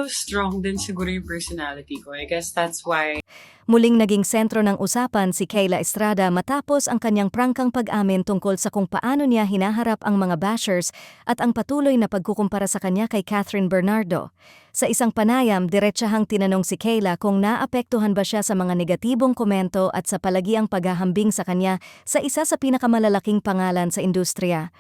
strong din siguro yung personality ko. I guess that's why Muling naging sentro ng usapan si Kayla Estrada matapos ang kanyang prangkang pag-amin tungkol sa kung paano niya hinaharap ang mga bashers at ang patuloy na pagkukumpara sa kanya kay Catherine Bernardo. Sa isang panayam, diretsahang tinanong si Kayla kung naapektuhan ba siya sa mga negatibong komento at sa palagiang paghahambing sa kanya sa isa sa pinakamalalaking pangalan sa industriya.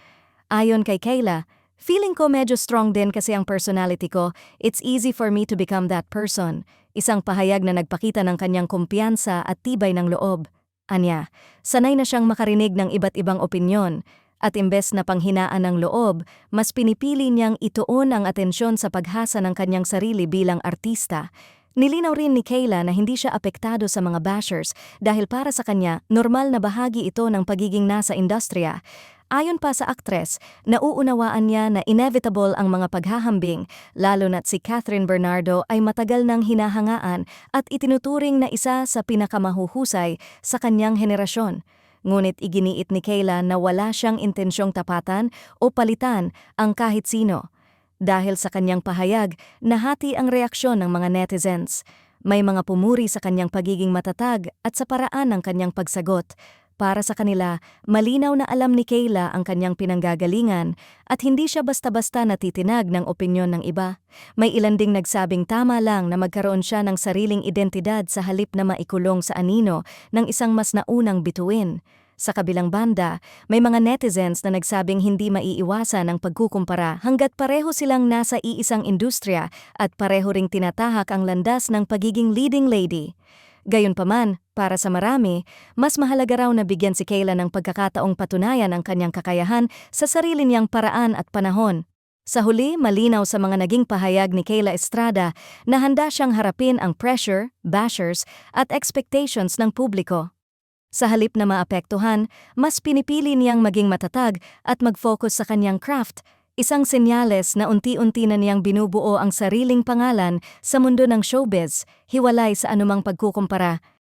Ayon kay Kayla, "Feeling ko medyo strong din kasi ang personality ko. It's easy for me to become that person." Isang pahayag na nagpakita ng kanyang kumpiyansa at tibay ng loob. Anya, sanay na siyang makarinig ng iba't ibang opinyon, at imbes na panghinaan ng loob, mas pinipili niyang ituon ang atensyon sa paghasa ng kanyang sarili bilang artista. Nilinaw rin ni Kayla na hindi siya apektado sa mga bashers dahil para sa kanya, normal na bahagi ito ng pagiging nasa industriya. Ayon pa sa aktres, nauunawaan niya na inevitable ang mga paghahambing, lalo na't si Catherine Bernardo ay matagal nang hinahangaan at itinuturing na isa sa pinakamahuhusay sa kanyang henerasyon. Ngunit iginiit ni Kayla na wala siyang intensyong tapatan o palitan ang kahit sino. Dahil sa kanyang pahayag, nahati ang reaksyon ng mga netizens. May mga pumuri sa kanyang pagiging matatag at sa paraan ng kanyang pagsagot. Para sa kanila, malinaw na alam ni Kayla ang kanyang pinanggagalingan at hindi siya basta-basta natitinag ng opinyon ng iba. May ilan ding nagsabing tama lang na magkaroon siya ng sariling identidad sa halip na maikulong sa anino ng isang mas naunang bituin. Sa kabilang banda, may mga netizens na nagsabing hindi maiiwasan ang pagkukumpara hanggat pareho silang nasa iisang industriya at pareho ring tinatahak ang landas ng pagiging leading lady. Gayunpaman, para sa marami, mas mahalaga raw na bigyan si Kayla ng pagkakataong patunayan ang kanyang kakayahan sa sarili niyang paraan at panahon. Sa huli, malinaw sa mga naging pahayag ni Kayla Estrada na handa siyang harapin ang pressure, bashers, at expectations ng publiko. Sa halip na maapektuhan, mas pinipili niyang maging matatag at mag-focus sa kanyang craft, isang senyales na unti-unti na niyang binubuo ang sariling pangalan sa mundo ng showbiz, hiwalay sa anumang pagkukumpara.